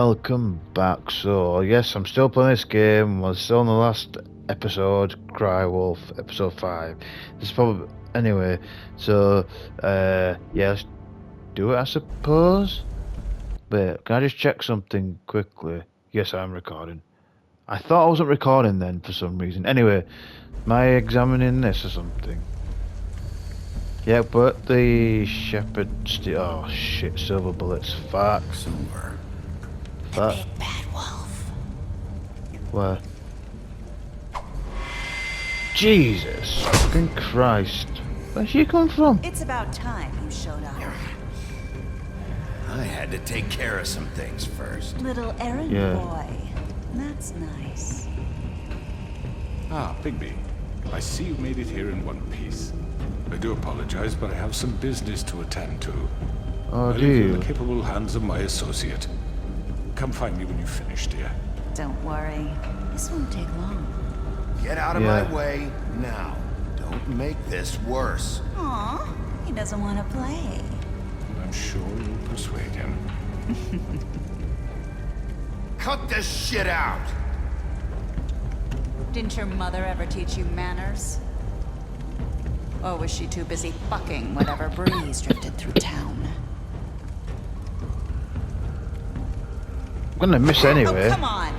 Welcome back. So, yes, I'm still playing this game. We're still in the last episode, Cry Wolf, episode 5. This is probably. Anyway, so, yeah, let's do it, I suppose. Wait, can I just check something quickly? Yes, I'm recording. I thought I wasn't recording then for some reason. Anyway, am I examining this or something? Yeah, but the shepherd. Oh shit, silver bullets. Fuck. Silver. Fuck. Big bad wolf. Where? Jesus fucking Christ. Where'd she come from? It's about time you showed up. I had to take care of some things first. Little errand Yeah. boy. That's nice. Ah, Bigby. I see you made it here in one piece. I do apologize, but I have some business to attend to. Oh, I do leave you in you? the capable hands of my associate. Come find me when you finish, dear. Don't worry. This won't take long. Get out of Yeah. my way now. Don't make this worse. Aw, he doesn't want to play. I'm sure you'll persuade him. Cut this shit out! Didn't your mother ever teach you manners? Or was she too busy fucking whatever breeze drifted through town? I'm gonna miss anyway. Oh, come on!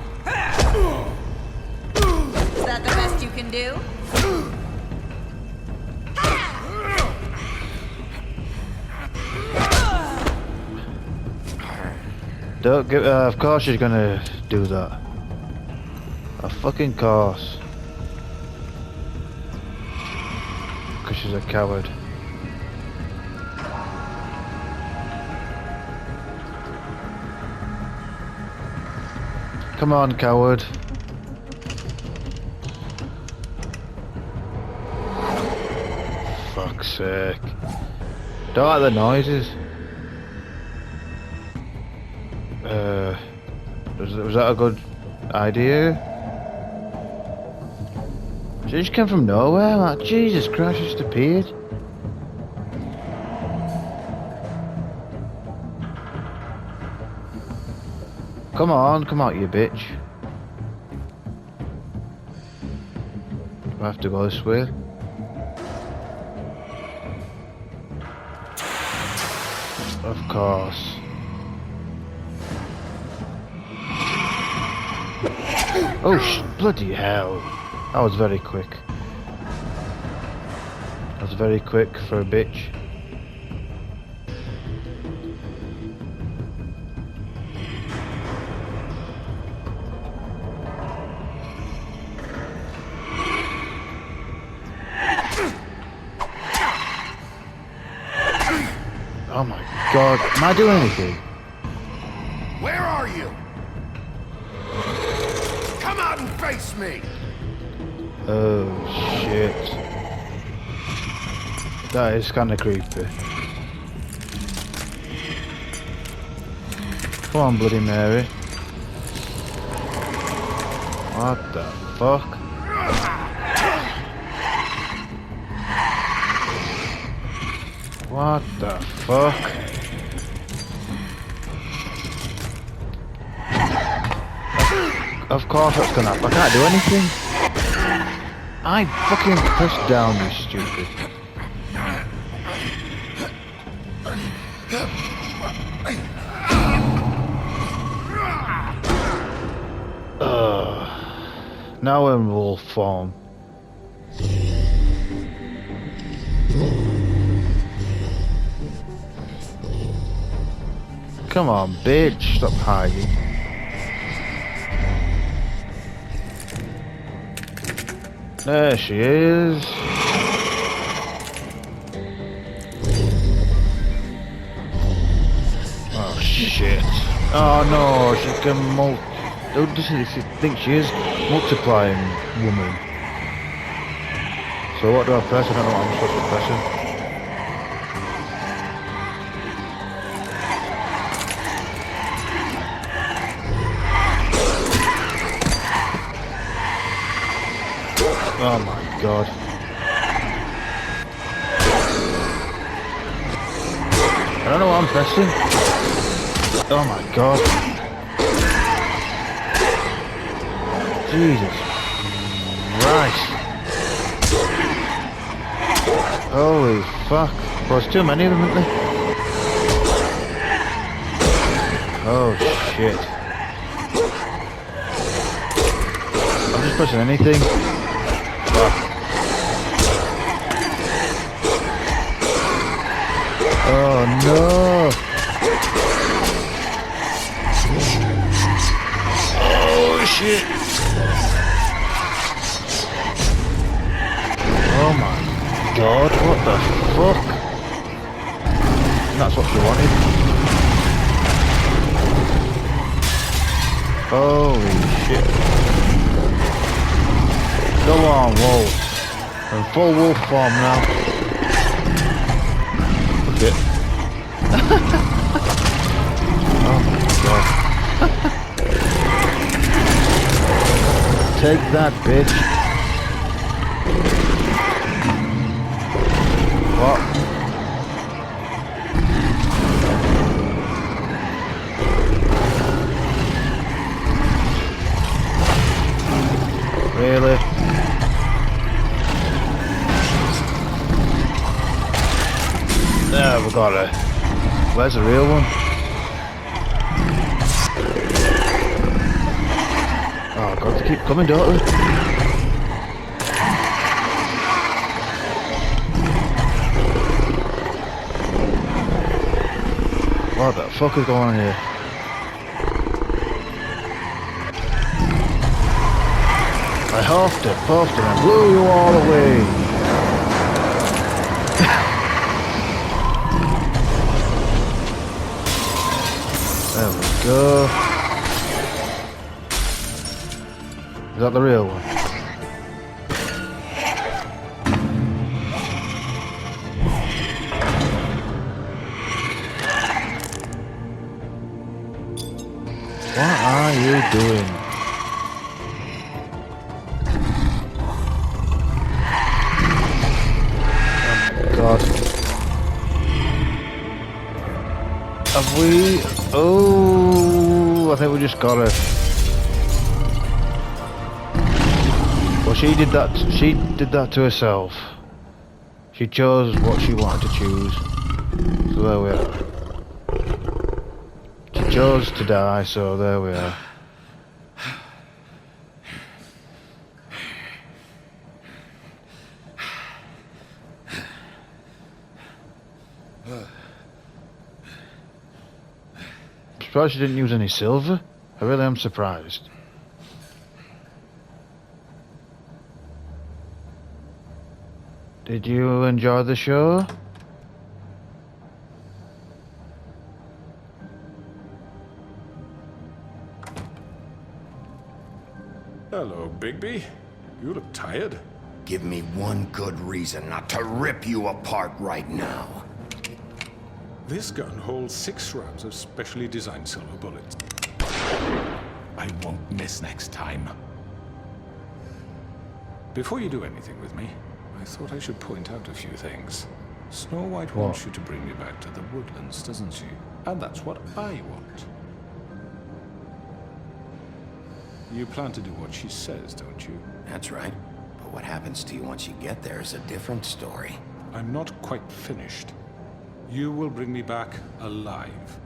Is that the best you can do? Don't give. Of course she's gonna do that. Of fucking course. Because she's a coward. Come on, coward. Fuck's sake. Don't like the noises. Was that a good idea? She just came from nowhere, like, Jesus Christ, she just appeared. Come on, come out, you bitch. Do I have to go this way? Of course. Oh, bloody hell. That was very quick. That was very quick for a bitch. Oh my god, am I doing anything? Where are you? Come out and face me! Oh shit. That is kinda creepy. Come on, Bloody Mary. What the fuck? What the fuck? Of course that's gonna happen. I can't do anything. I fucking pressed down, you stupid. Now we're in wolf form. Come on, bitch, stop hiding. There she is. Oh shit. Oh no, she can Who does she think she is? Multiplying woman. So what do I press? I don't know what I'm supposed to press. Oh my god. I don't know what I'm pressing. Oh my god. Jesus Christ. Holy fuck. Well, there's too many of them, isn't there? Oh shit. I'm just pressing anything. Fuck. Oh no! Oh shit! Oh my god, what the fuck? That's what she wanted. Holy shit. Go on, wolf. I'm in full wolf form now. Shit. Oh my god. Take that, bitch. What? Really? There, we got her. Where's the real one? Oh god, they keep coming, don't they? What the fuck is going on here? I huffed and puffed and I blew you all away. There we go. Is that the real one? What are you doing? God. Have we? Oh, I think we just got her. Well, she did that. She did that to herself. She chose what she wanted to choose. So there we are. She chose to die, so there we are. I'm surprised she didn't use any silver. I really am surprised. Did you enjoy the show? Hello, Bigby. You look tired. Give me one good reason not to rip you apart right now. This gun holds 6 rounds of specially designed silver bullets. I won't miss next time. Before you do anything with me, I thought I should point out a few things. Snow White wants you to bring me back to the woodlands, doesn't she? And that's what I want. You plan to do what she says, don't you? That's right. But what happens to you once you get there is a different story. I'm not quite finished. You will bring me back alive.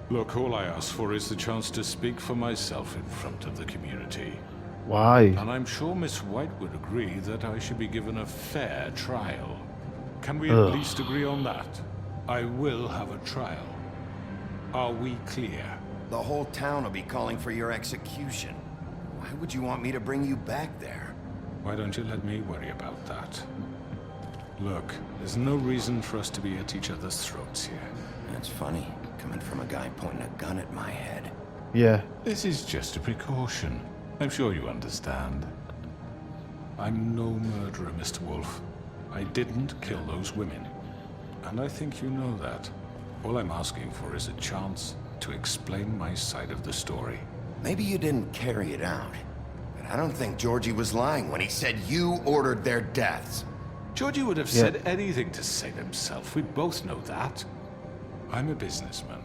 Look, all I ask for is the chance to speak for myself in front of the community. Why? And I'm sure Miss White would agree that I should be given a fair trial. Can we at least agree on that? I will have a trial. Are we clear? The whole town will be calling for your execution. Why would you want me to bring you back there? Why don't you let me worry about that? Look, there's no reason for us to be at each other's throats here. That's funny, coming from a guy pointing a gun at my head. Yeah. This is just a precaution. I'm sure you understand. I'm no murderer, Mr. Wolf. I didn't kill those women. And I think you know that. All I'm asking for is a chance to explain my side of the story. Maybe you didn't carry it out, but I don't think Georgie was lying when he said you ordered their deaths. Georgie would have said anything to save himself. We both know that. I'm a businessman,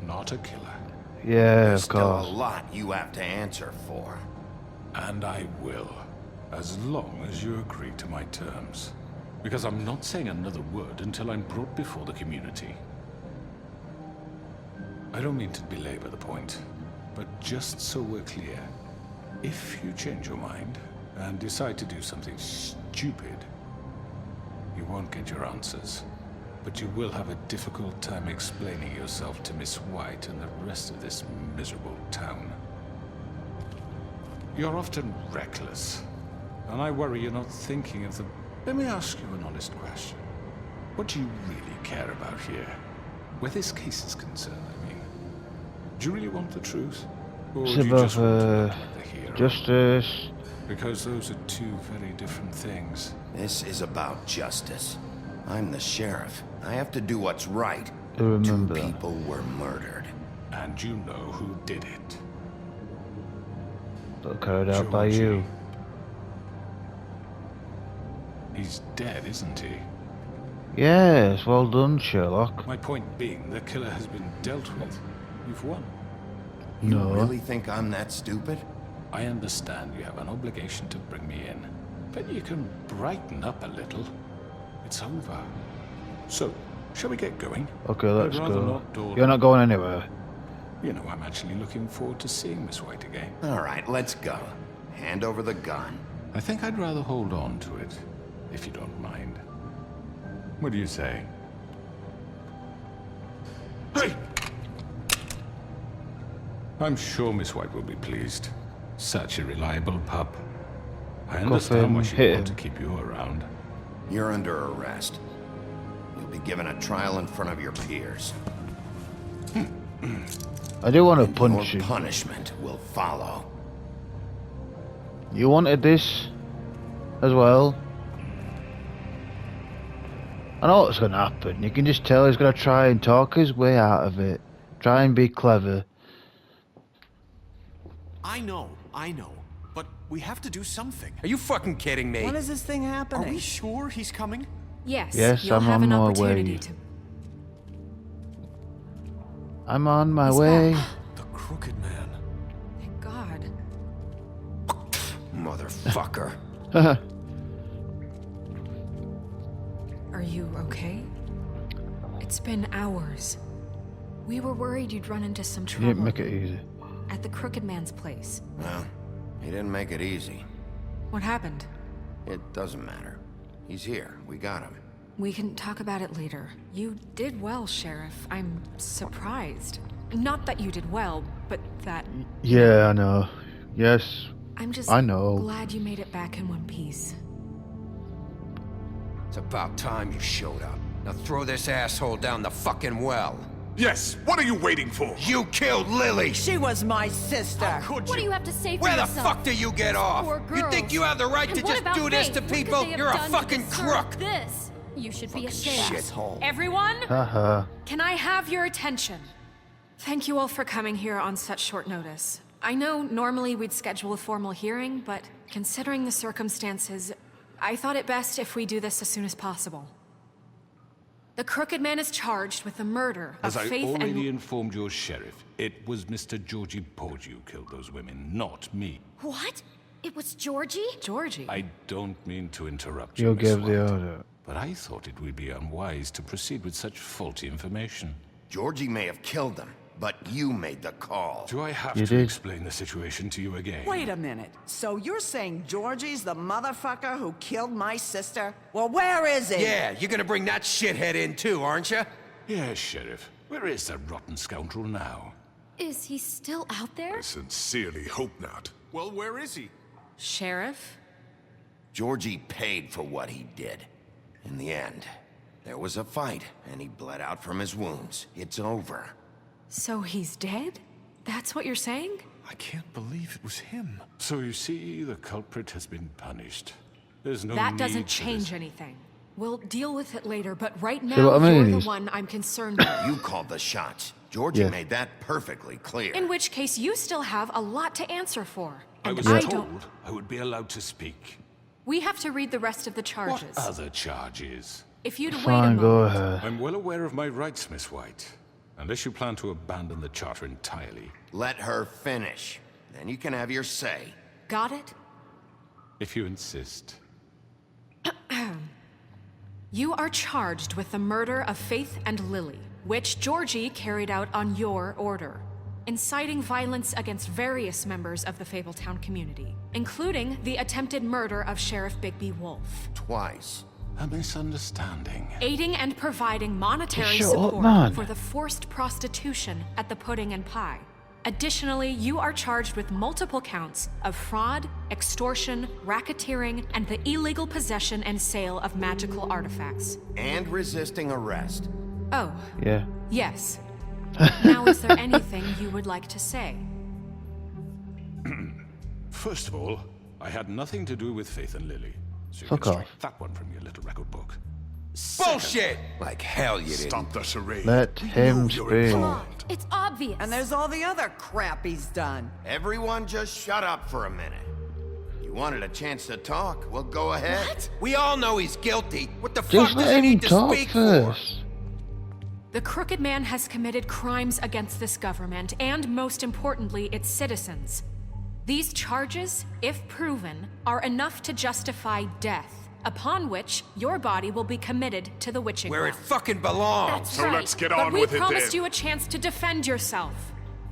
not a killer. Yeah, There's of course. still a lot you have to answer for. And I will, as long as you agree to my terms. Because I'm not saying another word until I'm brought before the community. I don't mean to belabor the point, but just so we're clear, if you change your mind and decide to do something stupid, you won't get your answers. But you will have a difficult time explaining yourself to Miss White and the rest of this miserable town. You're often reckless, and I worry you're not thinking of the... Let me ask you an honest question. What do you really care about here? Where this case is concerned, I mean. Do you really want the truth? Or do you just want to look like the hero? Justice. Because those are two very different things. This is about justice. I'm the sheriff. I have to do what's right. I remember. 2 people were murdered. And you know who did it. But carried out by Georgie. you. He's dead, isn't he? Yes, well done, Sherlock. My point being, the killer has been dealt with. You've won. You No. really think I'm that stupid? I understand you have an obligation to bring me in, but you can brighten up a little. It's over. So, shall we get going? Okay, let's I'd rather go. not dawdle. You're not going anywhere. You know, I'm actually looking forward to seeing Miss White again. All right, let's go. Hand over the gun. I think I'd rather hold on to it, if you don't mind. What do you say? Hey! I'm sure Miss White will be pleased. Such a reliable pup. I understand why she'd hit want to him. keep you around. You're under arrest. You'll be given a trial in front of your peers. I do want to And punch your you. punishment will follow. You wanted this as well. I know what's going to happen. You can just tell he's going to try and talk his way out of it. Try and be clever. I know. But we have to do something. Are you fucking kidding me? When is this thing Are happening? we sure he's coming? Yes, Yes, you'll I'm have on an my opportunity way. to... I'm on my He's way. back. The Crooked Man. Thank God. Motherfucker. Are you okay? It's been hours. We were worried you'd run into some You trouble. didn't make it easy. At the Crooked Man's place. Well, he didn't make it easy. What happened? It doesn't matter. He's here. We got him. We can talk about it later. You did well, Sheriff. I'm surprised. Not that you did well, but that... Yeah, I know. Yes. I'm just I know. glad you made it back in one piece. It's about time you showed up. Now throw this asshole down the fucking well. Yes, what are you waiting for? You killed Lily! She was my sister. Could What do you have to say for Where the yourself? fuck do you get off? Poor You think girls. you have the right And to what just about do this Faith? to What could people? they have You're a done to fucking deserve crook! This. You should be ashamed. Shithole. Everyone, Haha. can I have your attention? Thank you all for coming here on such short notice. I know normally we'd schedule a formal hearing, but considering the circumstances, I thought it best if we do this as soon as possible. The Crooked Man is charged with the murder of As I Faith already and... informed your sheriff, it was Mr. Georgie Porgy who killed those women, not me. What? It was Georgie? Georgie. I don't mean to interrupt you, You Miss gave the White, order. but I thought it would be unwise to proceed with such faulty information. Georgie may have killed him, but you made the call. Do I have You to did. explain the situation to you again? Wait a minute. So you're saying Georgie's the motherfucker who killed my sister? Well, where is he? Yeah, you're gonna bring that shithead in too, aren't you? Yes, Sheriff. Where is that rotten scoundrel now? Is he still out there? Sincerely hope not. Well, where is he? Sheriff? Georgie paid for what he did. In the end, there was a fight, and he bled out from his wounds. It's over. So he's dead? That's what you're saying? I can't believe it was him. So you see, the culprit has been punished. There's no That need doesn't for change this. anything. We'll deal with it later, but right See now, what I mean? you're the He's- one I'm concerned with. You called the shots. Georgie Yeah. made that perfectly clear. In which case, you still have a lot to answer for. I And was I told don't... I would be allowed to speak. We have to read the rest of the What charges. other charges? If you'd wait a Fine, moment... go ahead. I'm well aware of my rights, Miss White. Unless you plan to abandon the charter entirely. Let her finish. Then you can have your say. Got it? If you insist. You are charged with the murder of Faith and Lily, which Georgie carried out on your order, inciting violence against various members of the Fabletown community, including the attempted murder of Sheriff Bigby Wolf. Twice. A misunderstanding. Aiding and providing monetary Shut up, support man. for the forced prostitution at the Pudding and Pie. Additionally, you are charged with multiple counts of fraud, extortion, racketeering, and the illegal possession and sale of magical artifacts. And resisting arrest. Oh, Yeah. yes. Now, is there anything you would like to say? First of all, I had nothing to do with Faith and Lily. So you Fuck can strike off. that one from your little record book. Bullshit! Like hell you didn't. Stop the charade. Let him speak. Come on, it's obvious. And there's all the other crap he's done. Everyone just shut up for a minute. You wanted a chance to talk? Well, go ahead. What? We all know he's guilty. What the Just fuck does let he him need to talk speak first. The Crooked Man has committed crimes against this government and, most importantly, its citizens. These charges, if proven, are enough to justify death, upon which your body will be committed to the witching for? Where it well. fucking belongs. That's So right. let's get but on we with it promised then. you a chance to defend yourself,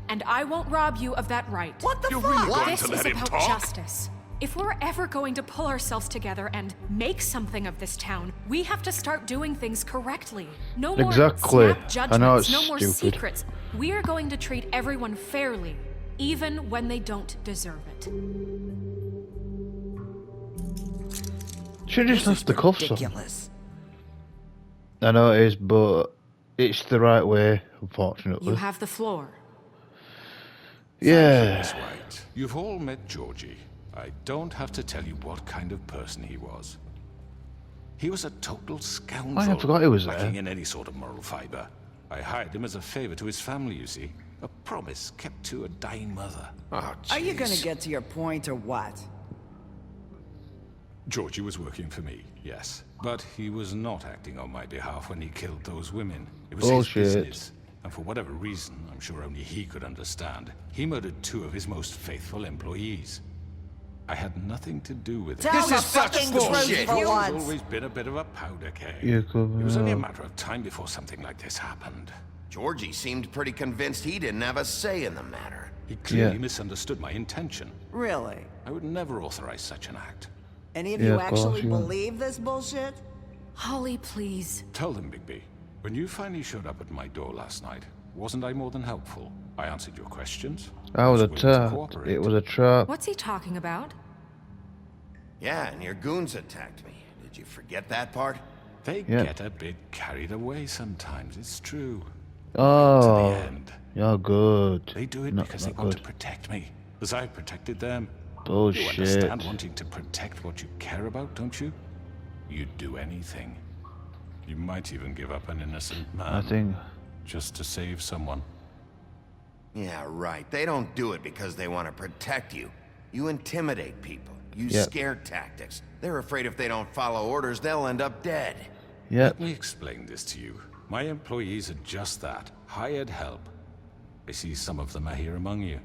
and I won't rob you of that right. What the You're fuck? really going This to is let him about talk? justice. If we're ever going to pull ourselves together and make something of this town, we have to start doing things correctly. No more Exactly. snap judgments, I know it's no more stupid. secrets. We are going to treat everyone fairly, even when they don't deserve it. Should have just left the cuffs on. Ridiculous. I know it is, but it's the right way, unfortunately. You have the floor. Yeah. That's right. You've all met Georgie. I don't have to tell you what kind of person he was. He was a total scoundrel. I forgot he was there. lacking in any sort of moral fiber. I hired him as a favor to his family, you see. A promise kept to a dying mother. Oh, Are you gonna jeez. get to your point or what? Georgie was working for me, yes. But he was not acting on my behalf when he killed those women. It was Bullshit. his business. And for whatever reason, I'm sure only he could understand, he murdered 2 of his most faithful employees. I had nothing to do with it. Tell This the is such fucking bullshit. truth for He's once. always been a bit of a powder keg. You It could, was only a matter of time before something like this happened. Georgie seemed pretty convinced he didn't have a say in the matter. He clearly Yeah. misunderstood my intention. Really? I would never authorize such an act. Any of Yeah, you of course actually you won't. believe this bullshit? Holly, please. Tell them, Bigby. When you finally showed up at my door last night, wasn't I more than helpful? I answered your questions. I was a willing to trap. cooperate. It was a trap. What's he talking about? Yeah, and your goons attacked me. Did you forget that part? They Yeah. get a bit carried away sometimes, it's true. Oh, To the end. you're good. They do it Not because that they want good. to protect me, as I've protected them. You Bullshit. understand wanting to protect what you care about, don't you? You'd do anything. You might even give up an innocent man I think. just to save someone. Yeah, right. They don't do it because they want to protect you. You intimidate people. Use Yep. scare tactics. They're afraid if they don't follow orders, they'll end up dead. Yep. Let me explain this to you. My employees are just that, hired help. I see some of them are here among you.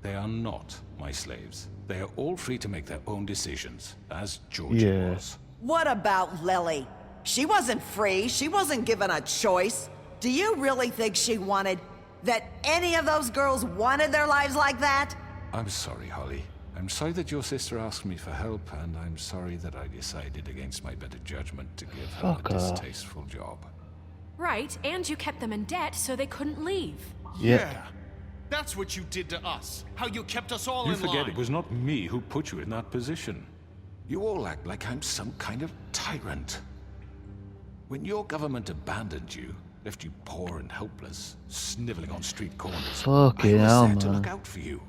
They are not my slaves. They are all free to make their own decisions, as Georgie Yeah. was. What about Lily? She wasn't free. She wasn't given a choice. Do you really think she wanted... that any of those girls wanted their lives like that? I'm sorry, Holly. I'm sorry that your sister asked me for help, and I'm sorry that I decided against my better judgment to give her Fuck a off. distasteful job. Right, and you kept them in debt so they couldn't leave. Yep. Yeah. That's what you did to us. How you kept us all You in forget line. it was not me who put you in that position. You all act like I'm some kind of tyrant. When your government abandoned you, left you poor and helpless, sniveling on street corners, Fucking I was hell, there to man. look out for you.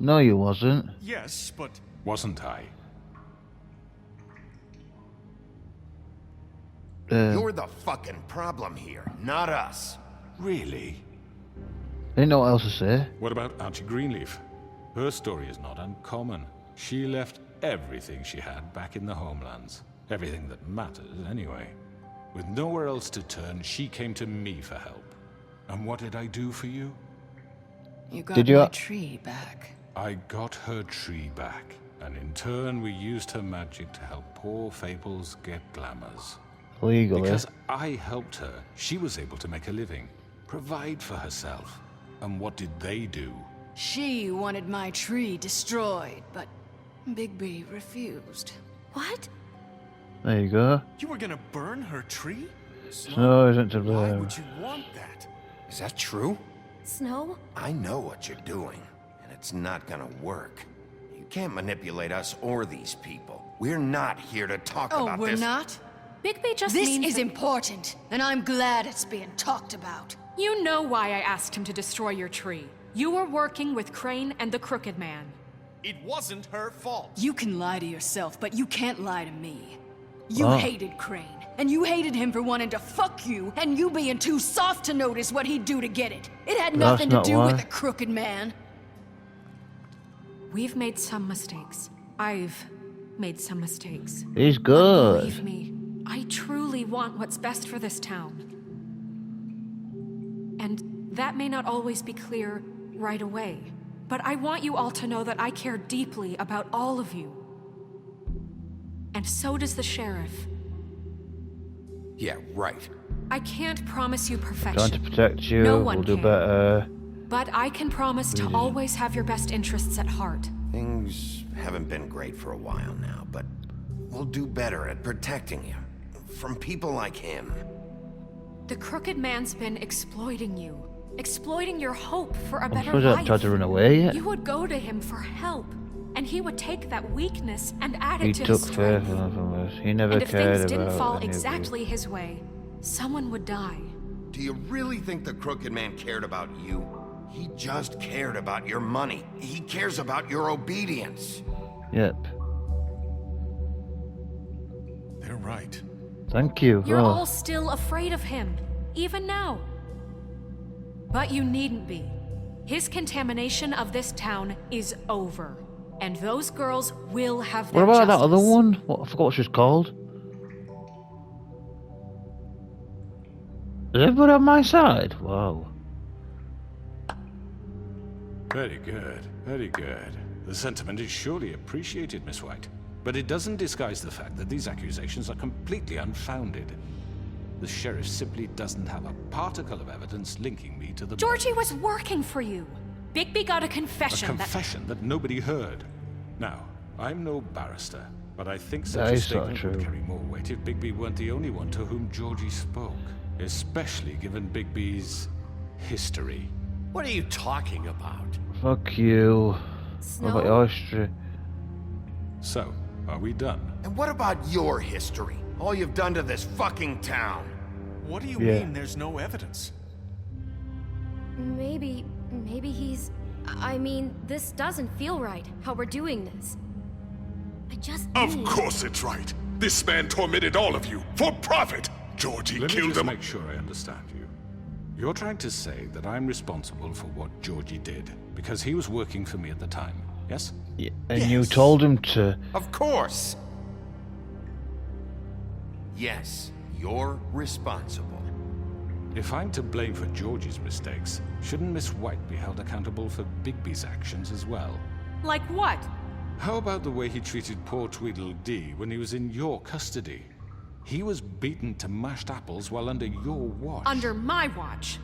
No, you wasn't. Yes, but Wasn't I? You're the fucking problem here, not us. Really? Didn't know what else to say. What about Auntie Greenleaf? Her story is not uncommon. She left everything she had back in the homelands. Everything that matters, anyway. With nowhere else to turn, she came to me for help. And what did I do for you? You got Did you- my tree back. I got her tree back, and in turn we used her magic to help poor Fables get glamours. Legally. Because I helped her, she was able to make a living, provide for herself. And what did they do? She wanted my tree destroyed, but Bigby refused. What? There you go. You were gonna burn her tree? Snow isn't to Why blame. would you want that? Is that true? Snow? I know what you're doing, and it's not gonna work. You can't manipulate us or these people. We're not here to talk Oh, about we're this. not? Bigby just This means is that- important, and I'm glad it's being talked about. You know why I asked him to destroy your tree. You were working with Crane and the Crooked Man. It wasn't her fault. You can lie to yourself, but you can't lie to me. You Oh. hated Crane, and you hated him for wanting to fuck you, and you being too soft to notice what he'd do to get it. It had That's nothing to not do why. with the Crooked Man. We've made some mistakes. I've made some mistakes. He's But good. believe me, I truly want what's best for this town. And that may not always be clear right away, but I want you all to know that I care deeply about all of you. And so does the sheriff. Yeah, right. I can't promise you Trying to perfection, protect you. No one We'll do can. better. but I can promise to always have your best interests at heart. Things haven't been great for a while now, but we'll do better at protecting you from people like him. The Crooked Man's been exploiting you, exploiting your hope for a I'm better supposed to life. try to run away yet. You would go to him for help, and he would take that weakness and add He it to took his faith strength. from us. He never And if cared things didn't about fall any of you. exactly his way, someone would die. Do you really think the Crooked Man cared about you? He just cared about your money. He cares about your obedience. Yep. They're right. Thank you. You're Oh. all still afraid of him, even now. But you needn't be. His contamination of this town is over, and those girls will have What their about that justice. other one? What, I forgot what she's called. Is everybody on my side? Wow. Very good, very good. The sentiment is surely appreciated, Miss White. But it doesn't disguise the fact that these accusations are completely unfounded. The sheriff simply doesn't have a particle of evidence linking me to the... Georgie was working for you. Bigby got a A confession confession that nobody heard. Now, I'm no barrister, but I think That such a is sort of statement would true. carry more weight if Bigby weren't the only one to whom Georgie spoke. Especially given Bigby's history. What are you talking about? Fuck you. What about Snow? your history? So, are we done? And what about your history? All you've done to this fucking town? What do you Yeah. mean there's no evidence? Maybe he's... I mean, this doesn't feel right, how we're doing this. I just Of need- course it's right. This man tormented all of you for profit. Georgie Let me killed just him. make sure I understand you. You're trying to say that I'm responsible for what Georgie did because he was working for me at the time, yes? Yeah, and you told him to. Of course. Yes, you're responsible. If I'm to blame for Georgie's mistakes, shouldn't Miss White be held accountable for Bigby's actions as well? Like what? How about the way he treated poor Tweedledee when he was in your custody? He was beaten to mashed apples while under your watch. Under my watch.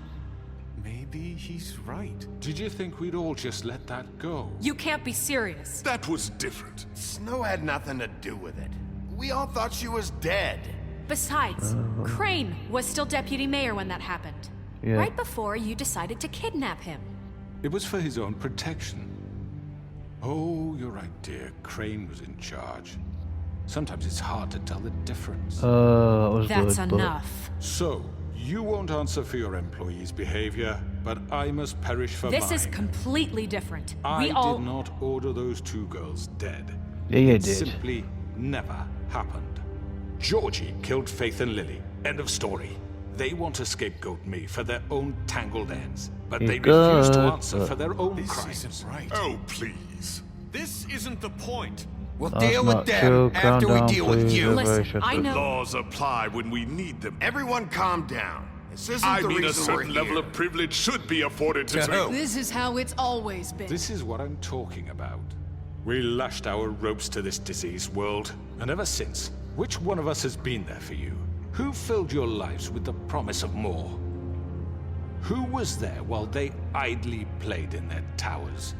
Maybe he's right. Did you think we'd all just let that go? You can't be serious. That was different. Snow had nothing to do with it. We all thought she was dead. Besides, Crane was still deputy mayor when that happened. Yeah. Right before you decided to kidnap him. It was for his own protection. Oh, you're right, dear. Crane was in charge. Sometimes it's hard to tell the difference. That was That's good, but- enough. So, you won't answer for your employees' behavior, but I must perish for This mine. is completely different. I We all... did not order those two girls dead. Yeah, you It did. simply never happened. Georgie killed Faith and Lily. End of story. They want to scapegoat me for their own tangled ends, but He's they refuse to good, answer but- for their own This crimes. isn't right. Oh, please. This isn't the point. We'll That's deal not with them true. Calm after we down, deal with please. you. Everybody Listen, shut I up. know... Laws apply when we need them. Everyone calm down. This isn't I the mean, a reason we're certain level here. of privilege should be afforded to To certain... who? This is how it's always been. This is what I'm talking about. We lashed our ropes to this diseased world, and ever since, which one of us has been there for you? Who filled your lives with the promise of more? Who was there while they idly played in their towers,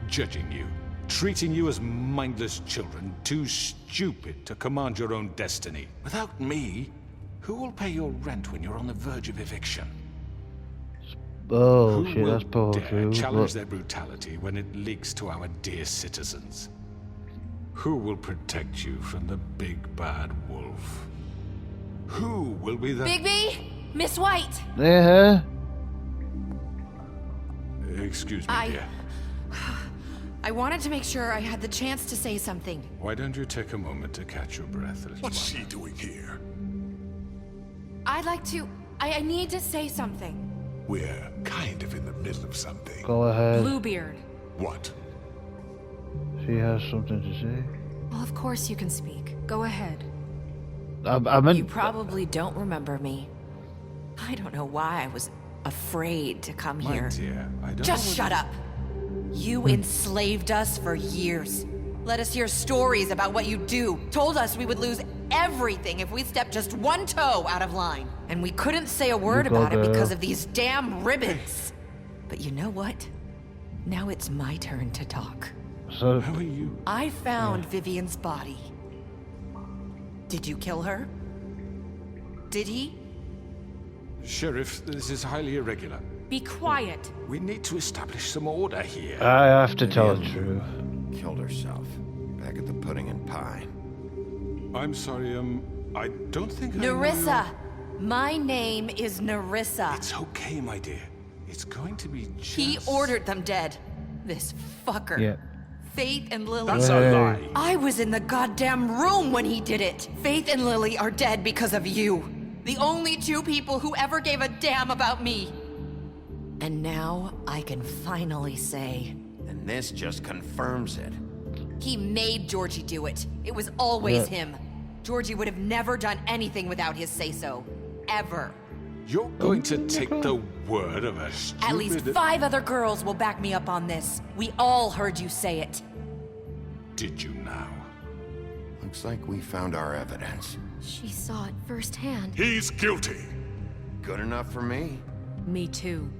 judging you, treating you as mindless children, too stupid to command your own destiny? Without me, who will pay your rent when you're on the verge of eviction? Oh, Who shit, will that's powerful. dare challenge But their brutality when it leaks to our dear citizens? Who will protect you from the big bad wolf? Who will be the... Bigby! Miss White! yeah. Excuse me, dear. I wanted to make sure I had the chance to say something. Why don't you take a moment to catch your breath, little What's one? she doing here? I'd like to... I need to say something. We're kind of in the middle of something. Go ahead. Bluebeard. What? She has something to say. Well, of course you can speak. Go ahead. I meant. You probably don't remember me. I don't know why I was afraid to come My here. dear, I don't Just know shut up. You enslaved us for years. Let us hear stories about what you do. Told us we would lose everything if we stepped just one toe out of line. And we couldn't say a word You go, about it girl. because of these damn ribbons. But you know what? Now it's my turn to talk. So, How are you? I found Vivian's body. Did you kill her? Did he? Sheriff, this is highly irregular. Be quiet. We need to establish some order here. I have to tell the truth. Killed herself. Back at the Pudding and Pie. I'm sorry, I don't think I know Nerissa! My name is Nerissa. It's okay, my dear. It's going to be just... He ordered them dead. This fucker. Yeah. Faith and Lily. That's a Hey. lie. I was in the goddamn room when he did it. Faith and Lily are dead because of you. The only two people who ever gave a damn about me. And now I can finally say, And this just confirms it. he made Georgie do it. It was always Yeah. him. Georgie would have never done anything without his say-so. Ever. You're going to take the word of a stupid... At least 5 other girls will back me up on this. We all heard you say it. Did you now? Looks like we found our evidence. She saw it firsthand. He's guilty. Good enough for me. Me too.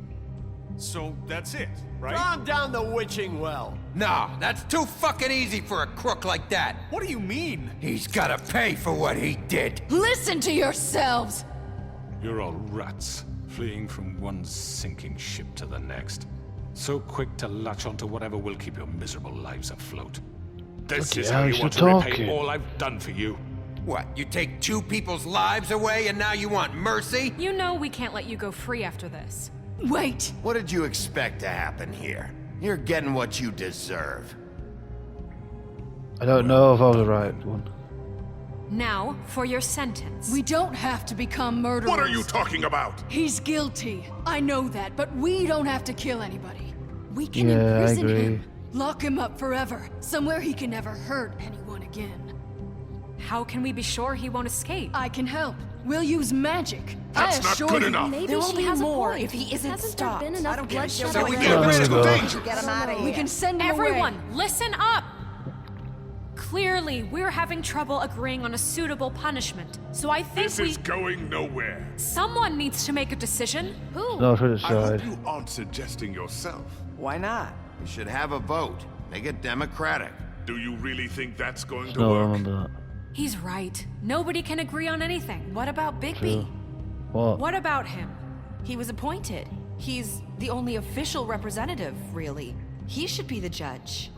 So that's it, right? Calm down the witching well. No, that's too fucking easy for a crook like that. What do you mean? He's gotta pay for what he did. Listen to yourselves! You're all rats, fleeing from one sinking ship to the next. So quick to latch onto whatever will keep your miserable lives afloat. This Bloody is hell, how you he's want to still repay talking. all I've done for you. What, you take 2 people's lives away and now you want mercy? You know we can't let you go free after this. Wait! What did you expect to happen here? You're getting what you deserve. I don't know if I was the right one. Now, for your sentence. We don't have to become murderers. What are you talking about? He's guilty. I know that, but we don't have to kill anybody. We can Yeah, I imprison agree. him. Lock him up forever. Somewhere he can never hurt anyone again. How can we be sure he won't escape? I can help. We'll use magic. That's I not assure good you. enough. Maybe There will she be has more a point. if he isn't Hasn't stopped. there been I enough don't care. bloodshed So we already? get rid of go. danger. Get him out of here. We can send him Everyone, away. listen up! Clearly, we're having trouble agreeing on a suitable punishment. So I think This is going nowhere. someone needs to make a decision. Who? No, for the I hope side. you aren't suggesting yourself. Why not? We should have a vote. Make it democratic. Do you really think that's going to No, I work? remember that. He's right. Nobody can agree on anything. What about True. Bigby? What? What about him? He was appointed. He's the only official representative, really. He should be the judge.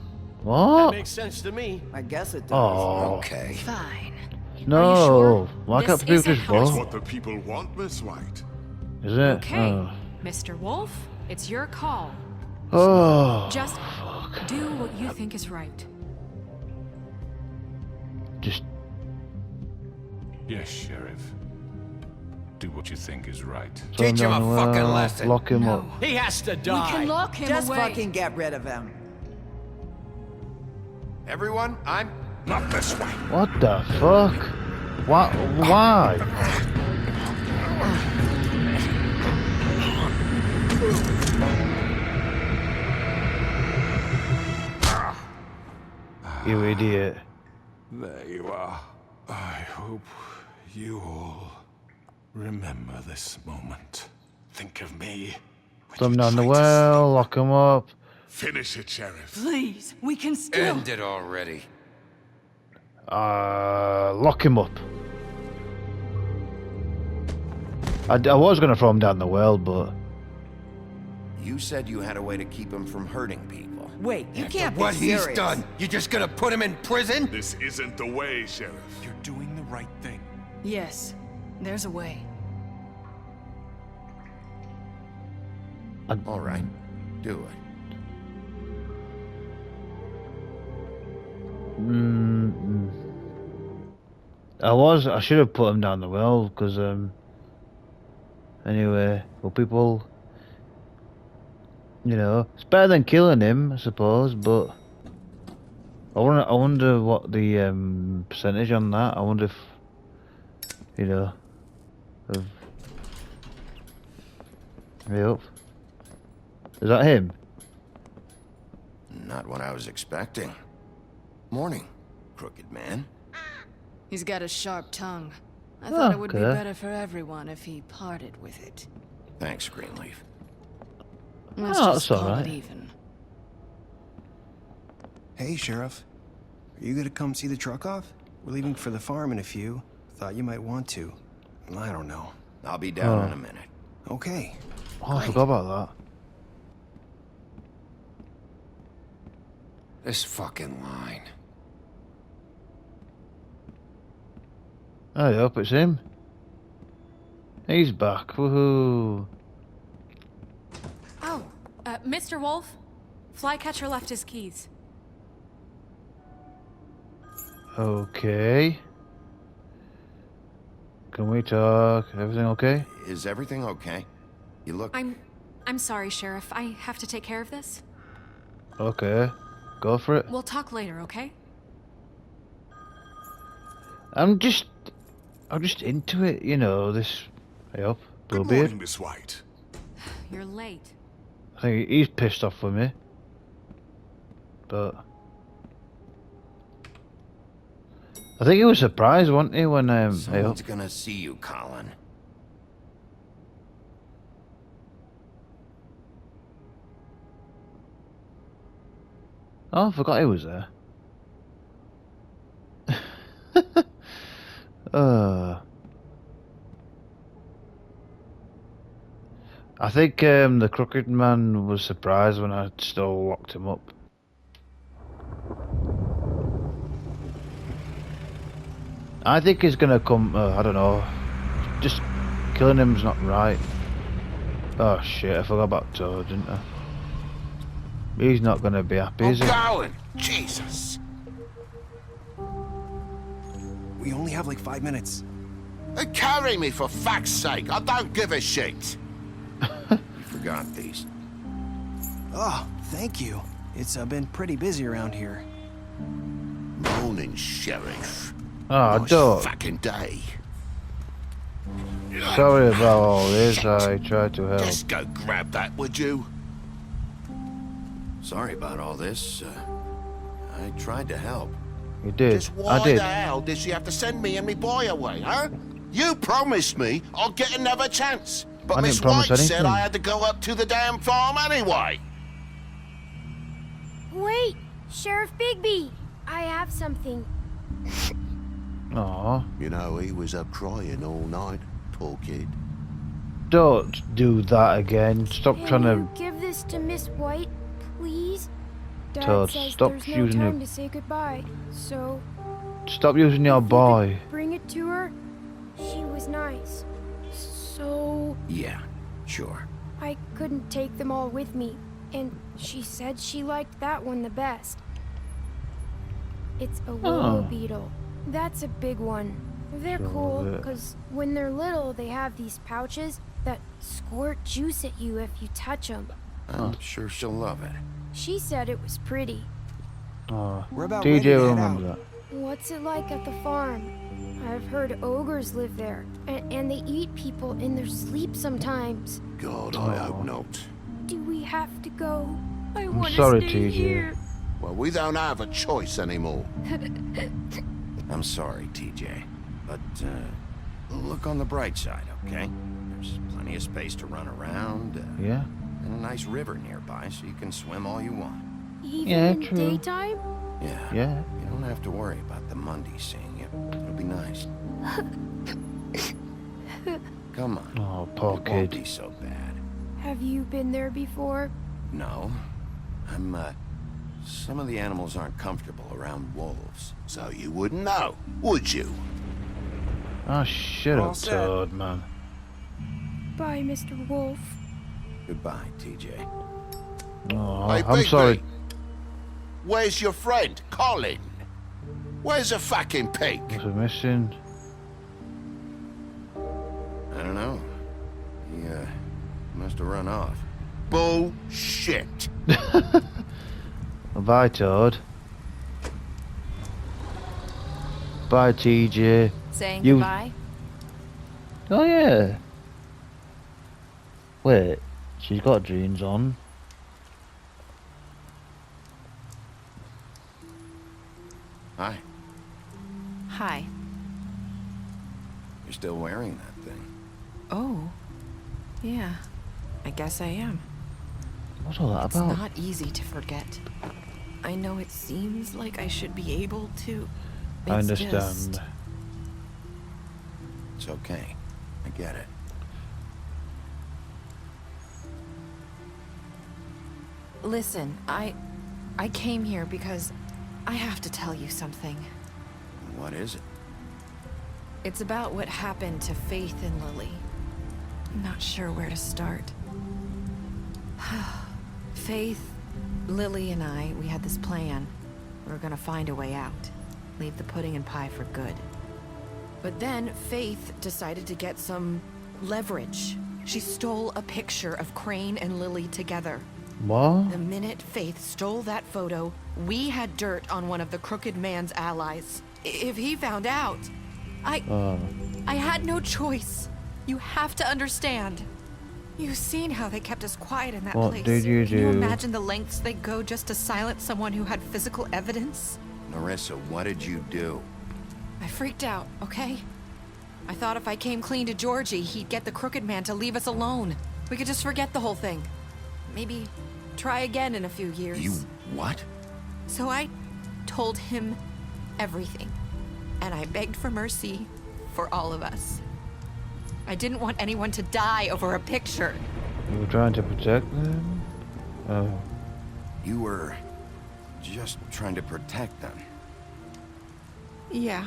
What? Makes sense to me. I guess it does. Oh. Okay. Fine. No. sure? Why can't This people isn't just how it's- That's vote? what the people want, Miss White. Is it? Okay, Mr. Wolf, it's your call. Oh. Just do what you think is right. Just. Yes, Sheriff. Do what you think is right. throw Teach him down a the fucking well, lesson. Lock him No. up. He has to We die. can lock him Just away. fucking get rid of him. Everyone, I'm... Not this way. What the fuck? What? Why? You idiot. There you are. I hope you all remember this moment. Think of me. Throw him down the well, lock him up. Finish it, Sheriff. Please, we can still... End it already. Lock him up. I was going to throw him down the well, but... You said you had a way to keep him from hurting people. Wait, you After can't what be serious. he's done, you're just gonna put him in prison? This isn't the way, Sheriff. You're doing the right thing. Yes, there's a way. All right, do it. I should have put him down the well, because, anyway, well, people, you know, it's better than killing him, I suppose, but I wonder what the, percentage on that, I wonder if, you know, of, yep. Is that him? Not what I was expecting. Morning, crooked man. He's got a sharp tongue. I thought it would be Okay. better for everyone if he parted with it. Thanks, Greenleaf. Let's Oh, just that's call alright. it even. Hey, Sheriff. Are you gonna come see the truck off? We're leaving for the farm in a few. Thought you might want to. I don't know. I'll be down in a minute. Okay. Oh, I forgot about that. This fucking line. I hope it's him. He's back, woohoo. Oh, Mr. Wolf? Flycatcher left his keys. Okay. Can we talk? Everything okay? Is everything okay? You look... I'm sorry, Sheriff. I have to take care of this. Okay. Go for it. We'll talk later, okay? I'm just into it, you know, this... Hey up, Good Bluebeard. morning, Miss White. You're late. I think he's pissed off with me. But... I think he was surprised, wasn't he, when, hey up. Someone's gonna see you, Colin. Oh, I forgot he was there. I think the crooked man was surprised when I still locked him up. I think he's gonna come, I don't know, just killing him's not right. Oh shit, I forgot about Toad, didn't I? He's not gonna be happy, is he? Going! Jesus! We only have like 5 minutes. Carry me, for fuck's sake! I don't give a shit! You forgot these. Oh, thank you. It's been pretty busy around here. Morning, Sheriff. Oh, Nice don't. fucking day. Sorry about all this, I tried to help. Just go grab that, would you? Sorry about all this. I tried to help. You did. Just why I did. the hell did she have to send me and me boy away, huh? You promised me I'll get another chance. But I Miss didn't promise White said anything. I had to go up to the damn farm anyway. Wait, Sheriff Bigby, I have something. Aw. You know, he was up crying all night, poor kid. Don't do that again. Stop Can trying you to... give this to Miss White, please? Dad Todd, says stop there's no using time your... to say goodbye, so Stop using your if you boy. could bring it to her. She was nice. So Yeah, sure. I couldn't take them all with me, and she said she liked that one the best. It's a willow Oh. beetle. That's a big one. They're Sure, cool yeah. because when they're little, they have these pouches that squirt juice at you if you touch them. I'm sure she'll love it. She said it was pretty. Oh. We're about ready DJ to will head remember out. that. What's it like at the farm? I've heard ogres live there, and they eat people in their sleep sometimes. God, I hope not. have to go. I I'm want to sorry, stay TJ. here. Well, we don't have a choice anymore. I'm sorry, TJ. But, look on the bright side, okay? There's plenty of space to run around. Yeah. And a nice river nearby, so you can swim all you want. Even Yeah, in true. daytime? Yeah. Yeah. You don't have to worry about the Mundies seeing you. It'll be nice. Come on. Oh, poor It won't kid. be so bad. Have you been there before? No. Some of the animals aren't comfortable around wolves. So you wouldn't know, would you? Oh, shut All up, set. Toad, man. Bye, Mr. Wolf. Goodbye, TJ. Oh, Hey, I'm Bigby, sorry. Where's your friend, Colin? Where's the fucking pig? What's we missing? I don't know. He, must have run off. Bullshit. Bye, Toad. Bye, TJ. Saying You- goodbye? Oh, yeah. Wait, she's got jeans on. Hi. Hi. You're still wearing that thing. Oh. Yeah. I guess I am. What's all that It's about? not easy to forget. I know it seems like I should be able to. I It's understand. just- It's okay. I get it. Listen, I came here because I have to tell you something. What is it? It's about what happened to Faith and Lily. I'm not sure where to start. Faith, Lily, and I, we had this plan. We were gonna find a way out. Leave the pudding and pie for good. But then Faith decided to get some leverage. She stole a picture of Crane and Lily together. What? The minute Faith stole that photo, we had dirt on one of the Crooked Man's allies. If he found out, I had no choice. You have to understand. You've seen how they kept us quiet in that What place. did you Can you do? imagine the lengths they go just to silence someone who had physical evidence? Narissa, what did you do? I freaked out, okay? I thought if I came clean to Georgie, he'd get the Crooked Man to leave us alone. We could just forget the whole thing. Maybe try again in a few years. You what? So I told him everything. And I begged for mercy for all of us. I didn't want anyone to die over a picture. You were trying to protect them? Oh. You were just trying to protect them. Yeah.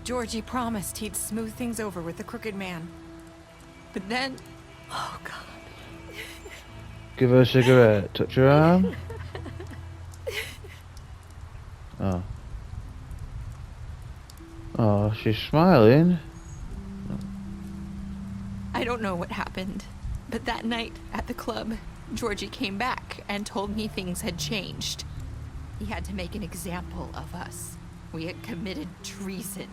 Georgie promised he'd smooth things over with the Crooked Man. But then... Oh, God. Give her a cigarette. Touch her arm. Oh. Oh, she's smiling. I don't know what happened, but that night at the club, Georgie came back and told me things had changed. He had to make an example of us. We had committed treason.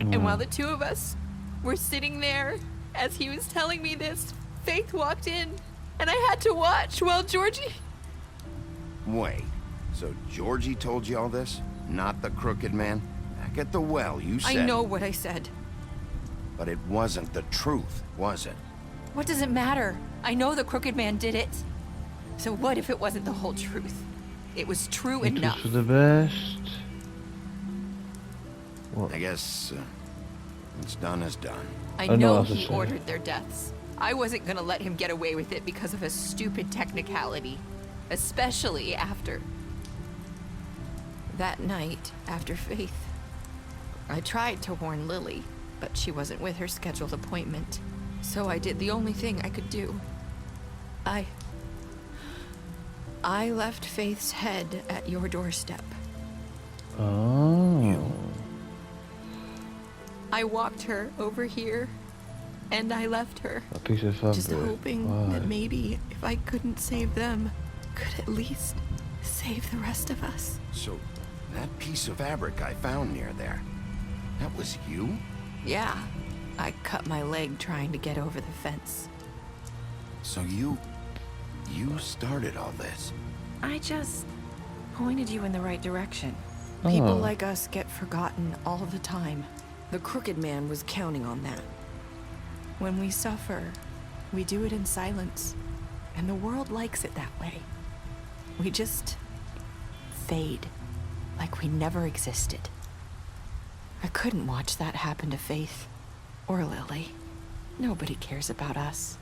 And while the two of us were sitting there, as he was telling me this, Faith walked in, and I had to watch while Georgie... Wait, so Georgie told you all this? Not the Crooked Man? Back at the well, you said... I know what I said. But it wasn't the truth, was it? What does it matter? I know the Crooked Man did it. So what if it wasn't the whole truth? It was true It was enough. for the best. What? I guess, what's done is done. I know know what to he say. ordered their deaths. I wasn't gonna let him get away with it because of a stupid technicality. Especially after... that night, after Faith. I tried to warn Lily, but she wasn't with her scheduled appointment. So I did the only thing I could do. I left Faith's head at your doorstep. Oh. I walked her over here, and I left her. A piece of fabric. Just hoping Why? that maybe if I couldn't save them, could at least save the rest of us. So, that piece of fabric I found near there, that was you? Yeah, I cut my leg trying to get over the fence. So you You started all this. I just pointed you in the right direction. People Oh. like us get forgotten all the time. The Crooked Man was counting on that. When we suffer, we do it in silence. And the world likes it that way. We just fade, like we never existed. I couldn't watch that happen to Faith or Lily. Nobody cares about us.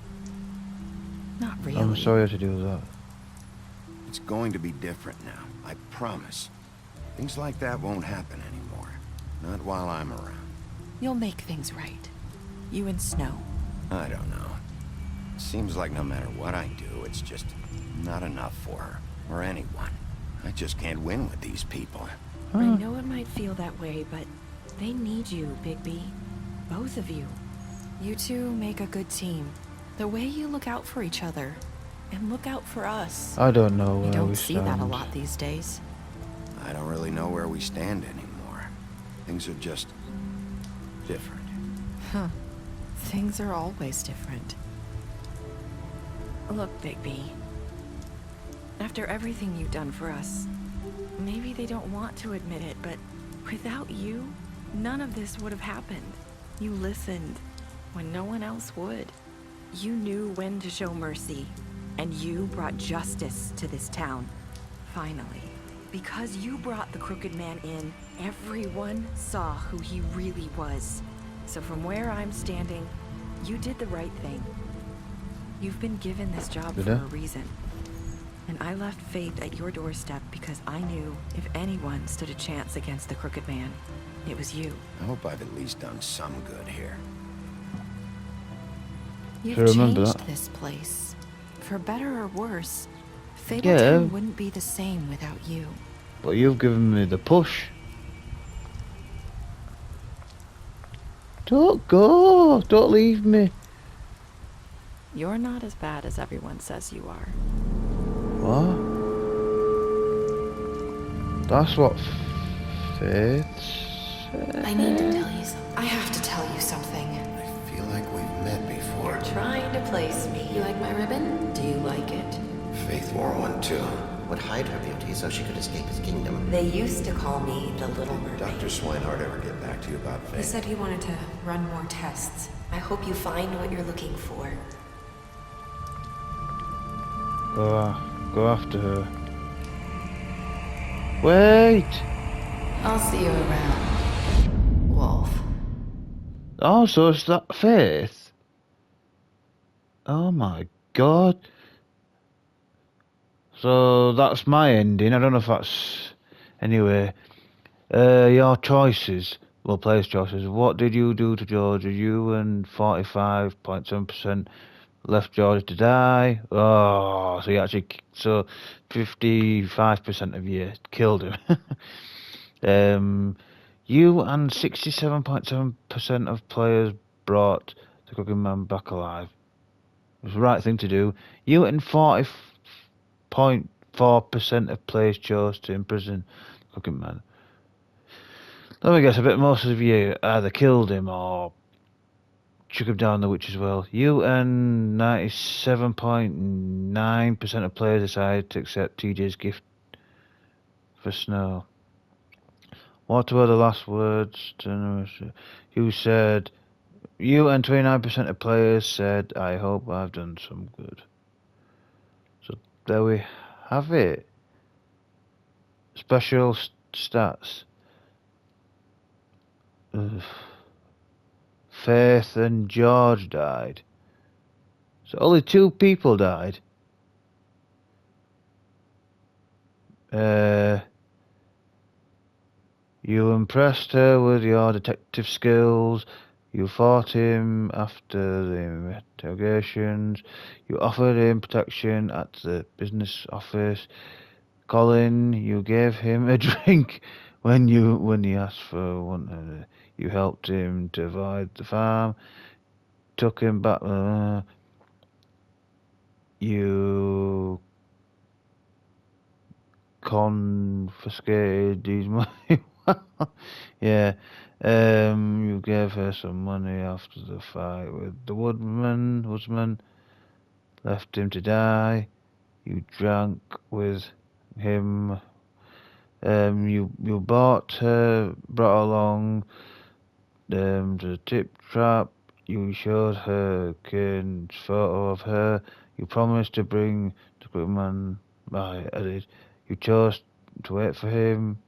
Not really. I'm sorry to do that. It's going to be different now, I promise. Things like that won't happen anymore. Not while I'm around. You'll make things right. You and Snow. I don't know. Seems like no matter what I do, it's just not enough for her, or anyone. I just can't win with these people. I know it might feel that way, but they need you, Bigby. Both of you. You two make a good team. The way you look out for each other, and look out for us. I don't know where You don't we see stand. that a lot these days. I don't really know where we stand anymore. Things are just different. Huh. Things are always different. Look, Bigby. After everything you've done for us, maybe they don't want to admit it, but without you, none of this would have happened. You listened when no one else would. You knew when to show mercy, and you brought justice to this town. Finally. Because you brought the Crooked Man in, everyone saw who he really was. So from where I'm standing, you did the right thing. You've been given this job for a reason. And I left Faith at your doorstep because I knew if anyone stood a chance against the Crooked Man, it was you. I hope I've at least done some good here. You've remember changed that. this place. For better or worse, Yeah. Fabletown wouldn't be the same without you. But you've given me the push. Don't go! Don't leave me! You're not as bad as everyone says you are. What? That's what Faith said? I need to tell you something. I have to tell you something. I feel like we've met before. Trying to place me. You like my ribbon? Do you like it? Faith wore one too. Would hide her beauty so she could escape his kingdom. They used to call me the Little Mermaid. Dr. Swinehart ever get back to you about He Faith? said he wanted to run more tests. I hope you find what you're looking for. Go after her. Wait! I'll see you around, Wolf. Oh, so it's that Faith? Oh my god. So that's my ending. I don't know if that's... Anyway. Your choices. Well, players' choices. What did you do to Georgia? You and 45.7% left Georgia to die. Oh, so you actually... So 55% of you killed him. You and 67.7% of players brought the Cooking Man back alive. It was the right thing to do. You and 40.4% of players chose to imprison the Cooking Man. Let me guess, I bet most of you either killed him or took him down the witch's well. You and 97.9% of players decided to accept TJ's gift for Snow. What were the last words? You said... You and 29% of players said, I hope I've done some good. So there we have it. Special stats. Ugh. Faith and George died. So only 2 people died. You impressed her with your detective skills. You fought him after the interrogations. You offered him protection at the business office. Colin, you gave him a drink when he asked for one. You helped him to avoid the farm. Took him back. You confiscated his money. Yeah. You gave her some money after the fight with the woodsman. Left him to die. You drank with him. You brought along the tip trap. You showed her Kane's photo of her. You promised to bring the Quickman. I did. You chose to wait for him.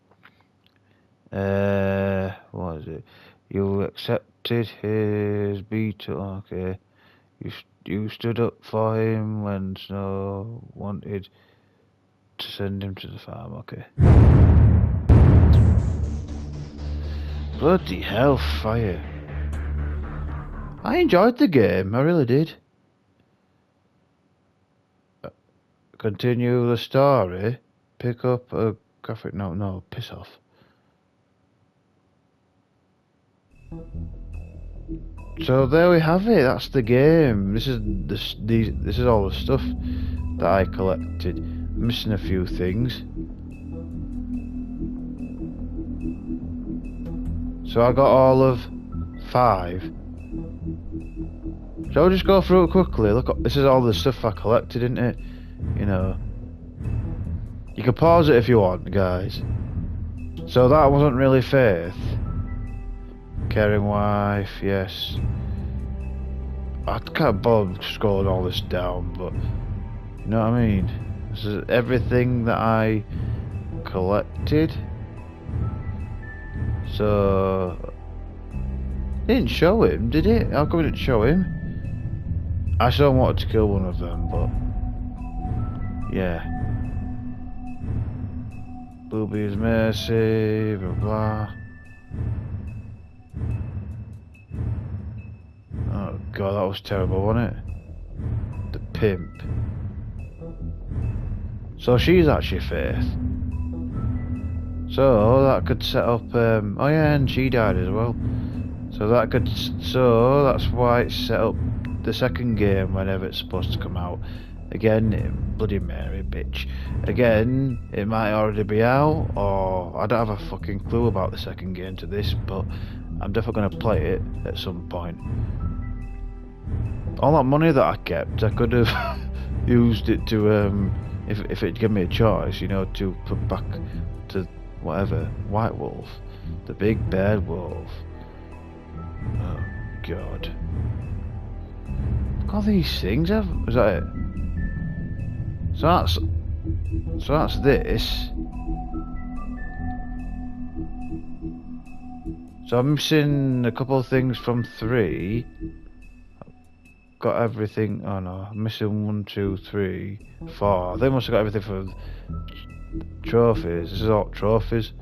What is it? You accepted his beetle. Okay. You stood up for him when Snow wanted to send him to the farm. Okay. Bloody hellfire. I enjoyed the game, I really did. Continue the story. Pick up a graphic note. No, piss off. So there we have it. That's the game. This is all the stuff that I collected. Missing a few things. So I got all of 5. So I'll just go through it quickly. Look, this is all the stuff I collected, isn't it? You know. You can pause it if you want, guys. So that wasn't really Faith. Caring wife, yes. I can't bother scrolling all this down, but you know what I mean? This is everything that I collected. So it didn't show him, did it? How come it didn't show him? I still wanted to kill one of them, but yeah. Booby's mercy, blah blah. Oh god, that was terrible, wasn't it? The pimp. So she's actually Faith. So that could set up. Oh yeah, and she died as well. So that could. So that's why it's set up the second game whenever it's supposed to come out. Again, bloody Mary, bitch. Again, it might already be out, or I don't have a fucking clue about the second game to this, but I'm definitely gonna play it at some point. All that money that I kept, I could have used it to, if it'd given me a choice, you know, to put back to whatever, White Wolf, the big bad wolf. Oh god. Look at all these things. Was that it? So that's this. So I'm missing a couple of things from 3. Got everything. Oh no, I'm missing 1, 2, 3, 4. They must have got everything from trophies. This is all trophies.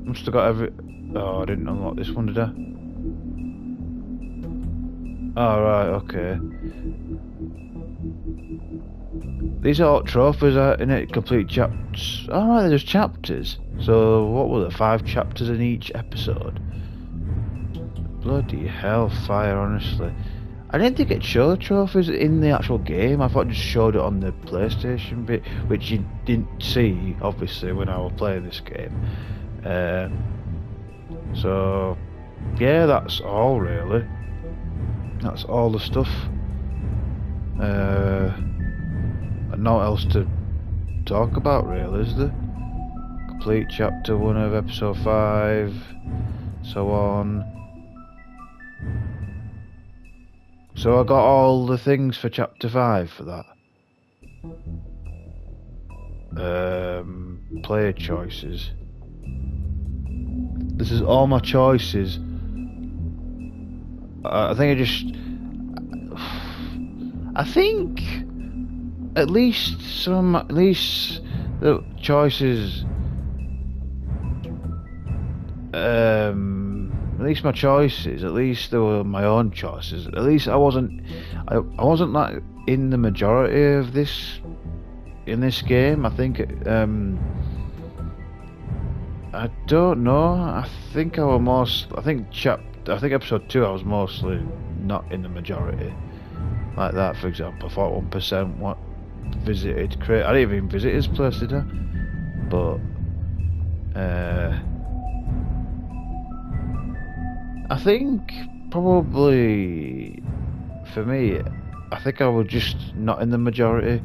Must have got every. Oh, I didn't unlock this one, did I? Oh right, okay. These are all trophies, in it? Complete chapters. Oh right, they're just chapters. So what were there? 5 chapters in each episode. Bloody hellfire, honestly. I didn't think it showed trophies in the actual game. I thought it just showed it on the PlayStation bit, which you didn't see, obviously, when I was playing this game. So, yeah, that's all, really. That's all the stuff. Not else to talk about, really, is there? Complete chapter 1 of episode 5, so on. So I got all the things for chapter 5 for that. Player choices. This is all my choices. I think I think at least the choices. At least my choices. At least they were my own choices. At least I wasn't like in the majority of this in this game. I think. I don't know. I think I was I think episode 2 I was mostly not in the majority. Like that, for example. I thought 1% what visited. I didn't even visit his place, did I? But I think probably for me, I think I was just not in the majority.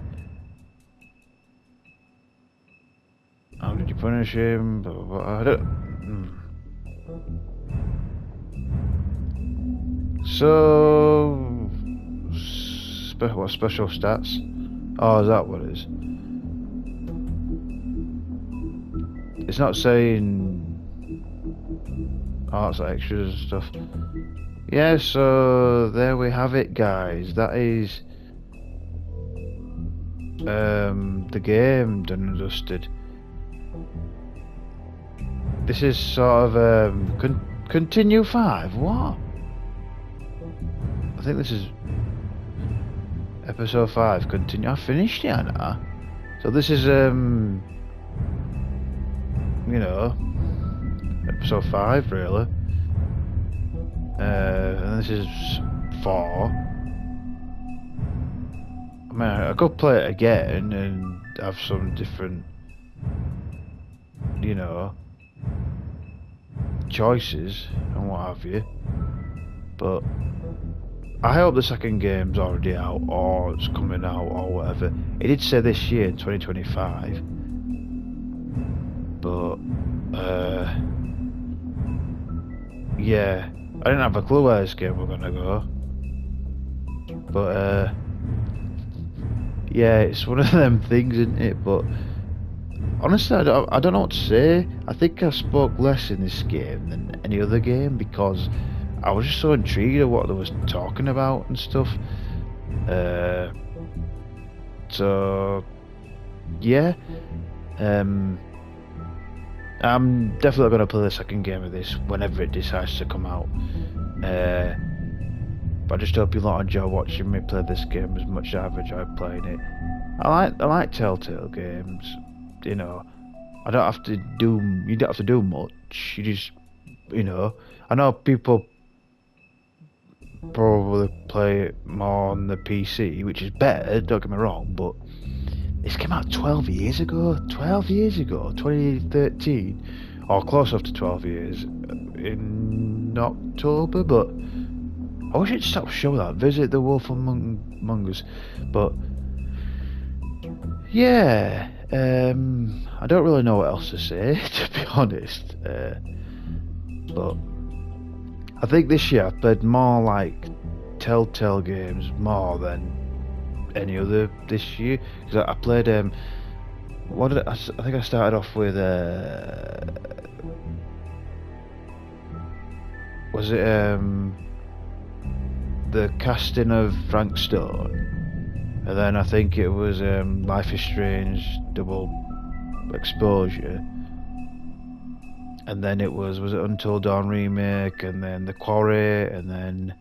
How did you punish him? Blah, blah, blah. I don't. So, what special stats? Oh, is that what it is? It's not saying. Oh, it's like extras and stuff. Yeah, so there we have it, guys. That is the game done and dusted. This is sort of continue 5. What? I think this is episode 5. Continue. I finished it now. So this is you know, episode 5 really. And this is 4. I mean, I could play it again and have some different, you know, choices and what have you. But I hope the second game's already out or it's coming out or whatever. It did say this year in 2025. But yeah, I didn't have a clue where this game was gonna go. But yeah, it's one of them things, isn't it? But honestly, I don't know what to say. I think I spoke less in this game than any other game because I was just so intrigued at what they was talking about and stuff. So yeah, I'm definitely going to play the second game of this whenever it decides to come out. But I just hope you lot enjoy watching me play this game as much as I've enjoyed playing it. I like Telltale games. You know, you don't have to do much. You just, you know, I know people probably play it more on the PC, which is better, don't get me wrong, but this came out 12 years ago, 2013, or close up to 12 years, in October, but I wish it'd stop showing that, Visit the Wolf Among Us, but yeah, I don't really know what else to say, to be honest, but I think this year I've played more like Telltale games more than any other this year, because I played I think I started off with was it the casting of Frank Stone, and then I think it was Life is Strange Double Exposure, and then it was it Until Dawn remake, and then The Quarry, and then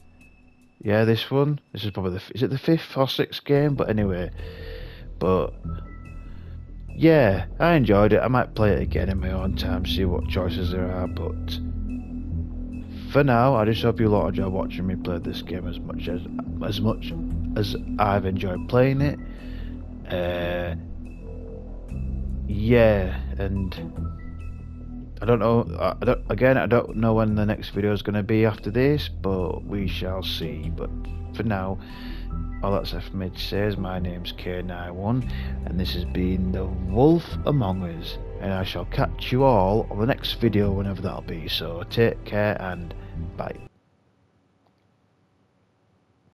yeah, this one. This is probably is it the 5th or 6th game? But anyway, but yeah, I enjoyed it. I might play it again in my own time, see what choices there are. But for now, I just hope you lot enjoy watching me play this game as much as I've enjoyed playing it. Yeah, and I don't know. I don't know when the next video is going to be after this, but we shall see. But for now, all that's left for me to say is my name's K91, and this has been the Wolf Among Us, and I shall catch you all on the next video whenever that'll be. So take care and bye.